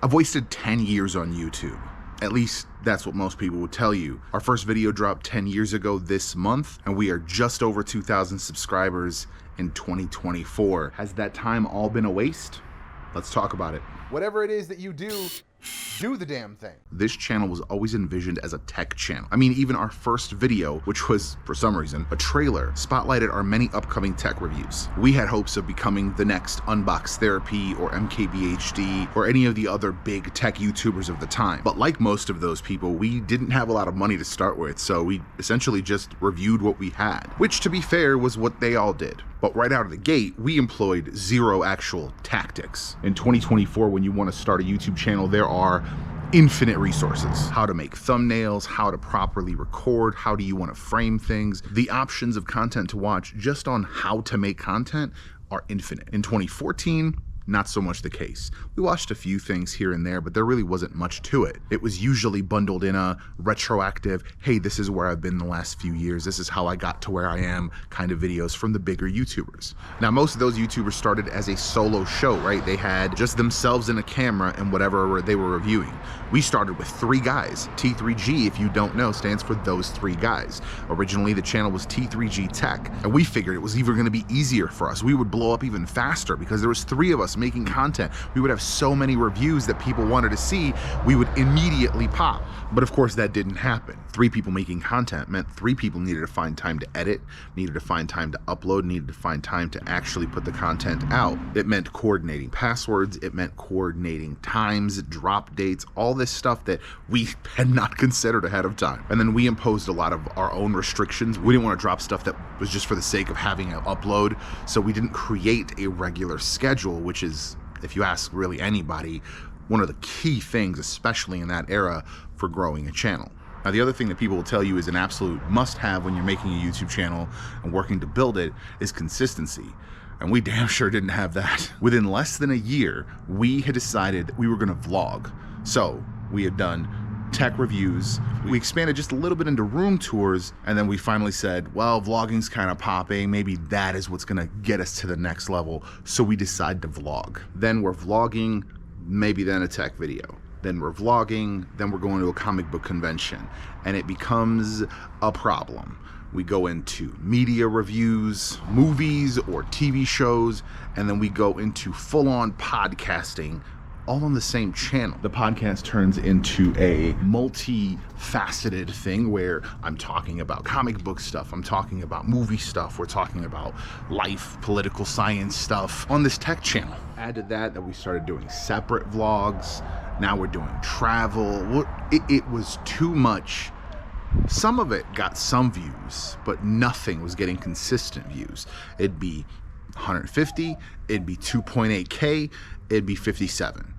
I've wasted 10 years on YouTube. At least that's what most people would tell you. Our first video dropped 10 years ago this month, and we are just over 2,000 subscribers in 2024. Has that time all been a waste? Let's talk about it. Whatever it is that you do the damn thing. This channel was always envisioned as a tech channel. I mean, even our first video, which was, for some reason, a trailer, spotlighted our many upcoming tech reviews. We had hopes of becoming the next Unbox Therapy or MKBHD or any of the other big tech YouTubers of the time. But like most of those people, we didn't have a lot of money to start with, so we essentially just reviewed what we had, which, to be fair, was what they all did. But right out of the gate, we employed zero actual tactics. In 2024, when you want to start a YouTube channel, there are infinite resources. How to make thumbnails, how to properly record, how do you want to frame things. The options of content to watch just on how to make content are infinite. In 2014, not so much the case. We watched a few things here and there, but there really wasn't much to it. It was usually bundled in a retroactive, hey, this is where I've been the last few years, this is how I got to where I am kind of videos from the bigger YouTubers. Now, most of those YouTubers started as a solo show, right? They had just themselves in a camera and whatever they were reviewing. We started with 3 guys. T3G, if you don't know, stands for those 3 guys. Originally, the channel was T3G Tech, and we figured it was even gonna be easier for us. We would blow up even faster because there was 3 of us making content. We would have so many reviews that people wanted to see, we would immediately pop. But of course that didn't happen. 3 people making content meant 3 people needed to find time to edit, needed to find time to upload, needed to find time to actually put the content out. It meant coordinating passwords, it meant coordinating times, drop dates, all this stuff that we had not considered ahead of time. And then we imposed a lot of our own restrictions. We didn't want to drop stuff that was just for the sake of having an upload, so we didn't create a regular schedule, which is, if you ask really anybody, one of the key things, especially in that era, for growing a channel. Now, the other thing that people will tell you is an absolute must-have when you're making a YouTube channel and working to build it is consistency. And we damn sure didn't have that. Within less than a year, we had decided that we were gonna vlog. So we had done tech reviews, we expanded just a little bit into room tours, and then we finally said, well, vlogging's kind of popping, maybe that is what's gonna get us to the next level, so we decided to vlog. Then we're vlogging, maybe then a tech video. Then we're vlogging, then we're going to a comic book convention, and it becomes a problem. We go into media reviews, movies or TV shows, and then we go into full-on podcasting, all on the same channel. The podcast turns into a multi-faceted thing where I'm talking about comic book stuff, I'm talking about movie stuff, we're talking about life, political science stuff on this tech channel. Add to that we started doing separate vlogs, now we're doing travel. It was too much. Some of it got some views, but nothing was getting consistent views. It'd be 150, it'd be 2.8K, it'd be 57.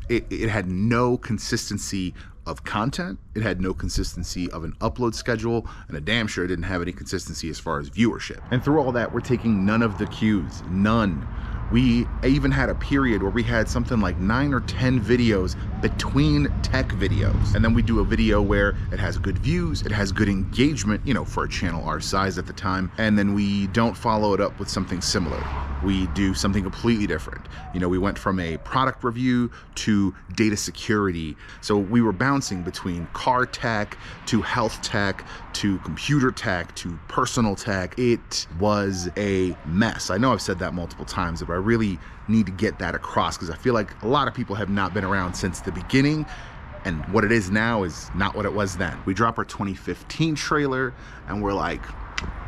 It had no consistency of content, it had no consistency of an upload schedule, and a damn sure it didn't have any consistency as far as viewership. And through all that, we're taking none of the cues, none. We even had a period where we had something like 9 or 10 videos between tech videos. And then we do a video where it has good views, it has good engagement, you know, for a channel our size at the time. And then we don't follow it up with something similar. We do something completely different. You know, we went from a product review to data security. So we were bouncing between car tech to health tech to computer tech to personal tech. It was a mess. I know I've said that multiple times, but I really need to get that across because I feel like a lot of people have not been around since the beginning, and what it is now is not what it was then. We drop our 2015 trailer and we're like,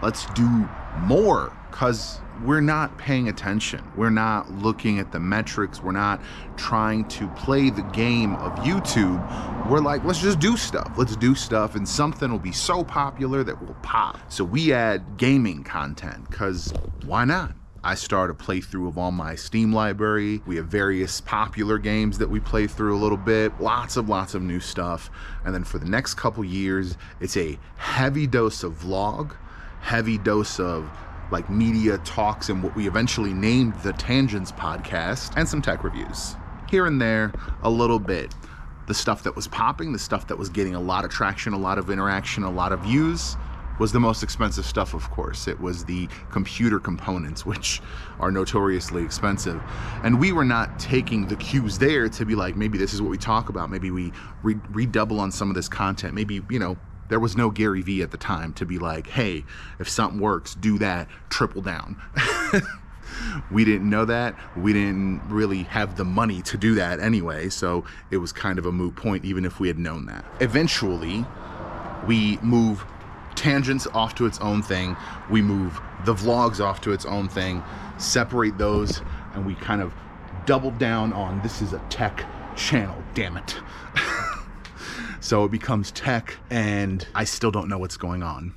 let's do more, because we're not paying attention. We're not looking at the metrics. We're not trying to play the game of YouTube. We're like, let's just do stuff. Let's do stuff, and something will be so popular that will pop. So we add gaming content, because why not? I start a playthrough of all my Steam library. We have various popular games that we play through a little bit, lots of new stuff. And then for the next couple years, it's a heavy dose of vlog, heavy dose of like media talks and what we eventually named the Tangents podcast, and some tech reviews. Here and there, a little bit. The stuff that was popping, the stuff that was getting a lot of traction, a lot of interaction, a lot of views, was the most expensive stuff, of course. It was the computer components, which are notoriously expensive. And we were not taking the cues there to be like, maybe this is what we talk about. Maybe we redouble on some of this content. Maybe, you know, there was no Gary Vee at the time to be like, hey, if something works, do that, triple down. We didn't know that. We didn't really have the money to do that anyway, so it was kind of a moot point even if we had known that. Eventually, we move tangents off to its own thing. We move the vlogs off to its own thing, separate those, and we kind of double down on this is a tech channel, damn it. So it becomes tech, and I still don't know what's going on.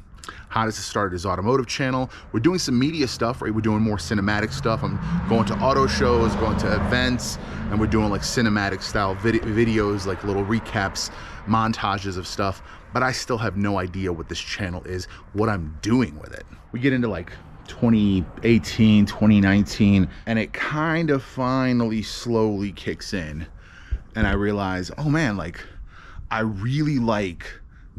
How does it start? His automotive channel. We're doing some media stuff, right? We're doing more cinematic stuff. I'm going to auto shows, going to events, and we're doing like cinematic style videos, like little recaps, montages of stuff. But I still have no idea what this channel is, what I'm doing with it. We get into like 2018, 2019, and it kind of finally slowly kicks in. And I realize, oh man, like I really like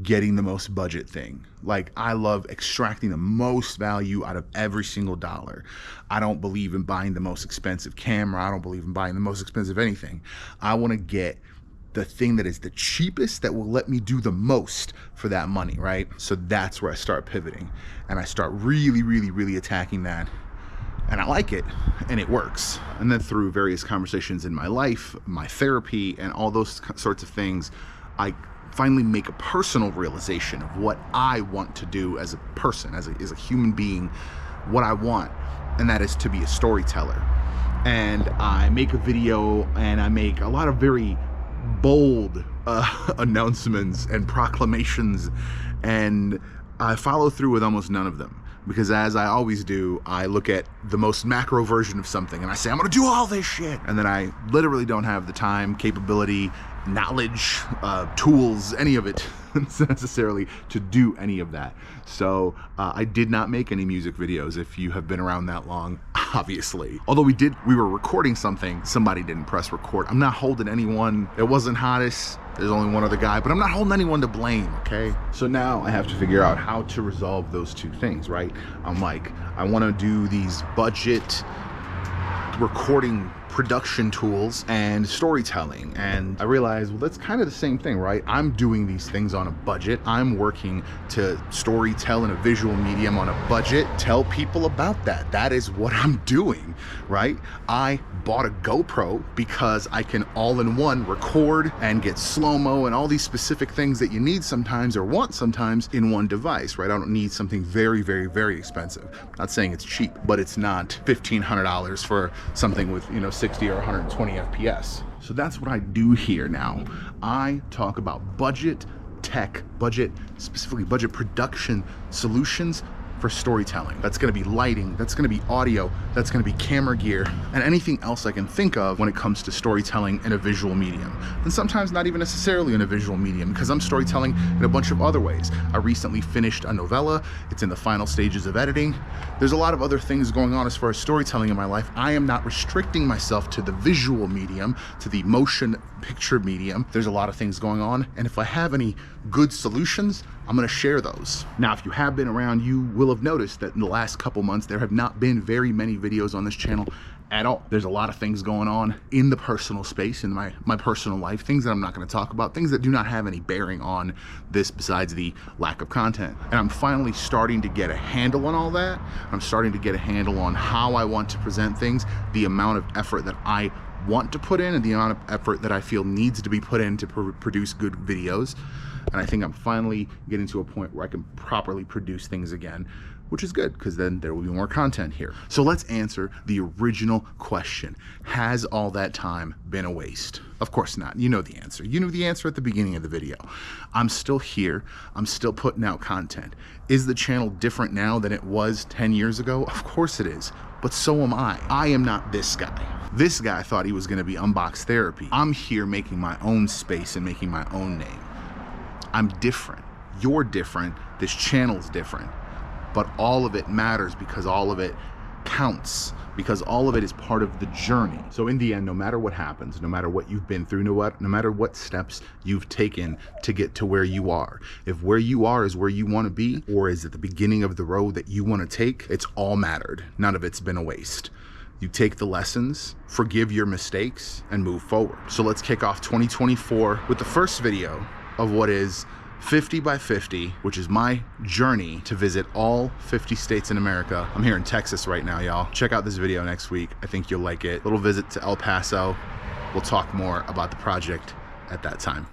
getting the most budget thing. Like I love extracting the most value out of every single dollar. I don't believe in buying the most expensive camera. I don't believe in buying the most expensive anything. I want to get the thing that is the cheapest that will let me do the most for that money, right? So that's where I start pivoting, and I start really attacking that. And I like it, and it works. And then through various conversations in my life, my therapy, and all those sorts of things, I finally make a personal realization of what I want to do as a person, as a human being, what I want, and that is to be a storyteller. And I make a video, and I make a lot of very bold announcements and proclamations, and I follow through with almost none of them. Because as I always do, I look at the most macro version of something and I say, I'm gonna do all this shit. And then I literally don't have the time, capability, knowledge, tools, any of it necessarily to do any of that. So I did not make any music videos if you have been around that long, obviously. Although we were recording something, somebody didn't press record. I'm not holding anyone. It wasn't hottest. There's only one other guy, but I'm not holding anyone to blame, okay? So now I have to figure out how to resolve those two things, right? I'm like, I wanna do these budget recording production tools and storytelling, and I realized, well, that's kind of the same thing, right? I'm doing these things on a budget. I'm working to story tell in a visual medium on a budget. Tell people about that. That is what I'm doing, right? I bought a GoPro because I can all-in-one record and get slow-mo and all these specific things that you need sometimes or want sometimes in one device, right? I don't need something very expensive. Not saying it's cheap, but it's not $1,500 for something with, you know, 60 or 120 FPS. So that's what I do here now. I talk about budget tech, specifically budget production solutions for storytelling. That's gonna be lighting, that's gonna be audio, that's gonna be camera gear, and anything else I can think of when it comes to storytelling in a visual medium. And sometimes not even necessarily in a visual medium, because I'm storytelling in a bunch of other ways. I recently finished a novella. It's in the final stages of editing. There's a lot of other things going on as far as storytelling in my life. I am not restricting myself to the visual medium, to the motion picture medium. There's a lot of things going on, and if I have any good solutions, I'm gonna share those. Now, if you have been around, you will have noticed that in the last couple months, there have not been very many videos on this channel at all. There's a lot of things going on in the personal space, in my personal life, things that I'm not gonna talk about, things that do not have any bearing on this besides the lack of content. And I'm finally starting to get a handle on all that. I'm starting to get a handle on how I want to present things, the amount of effort that I want to put in, and the amount of effort that I feel needs to be put in to produce good videos. And I think I'm finally getting to a point where I can properly produce things again, which is good, because then there will be more content here. So let's answer the original question. Has all that time been a waste? Of course not. You know the answer. You knew the answer at the beginning of the video. I'm still here. I'm still putting out content. Is the channel different now than it was 10 years ago? Of course it is, but so am I. I am not this guy. This guy thought he was gonna be Unbox Therapy. I'm here making my own space and making my own name. I'm different. You're different. This channel's different. But all of it matters because all of it counts, because all of it is part of the journey. So in the end, no matter what happens, no matter what you've been through, no matter what steps you've taken to get to where you are, if where you are is where you want to be, or is at the beginning of the road that you want to take, it's all mattered. None of it's been a waste. You take the lessons, forgive your mistakes, and move forward. So let's kick off 2024 with the first video of what is 50 by 50, which is my journey to visit all 50 states in America. I'm here in Texas right now, y'all. Check out this video next week. I think you'll like it. Little visit to El Paso. We'll talk more about the project at that time.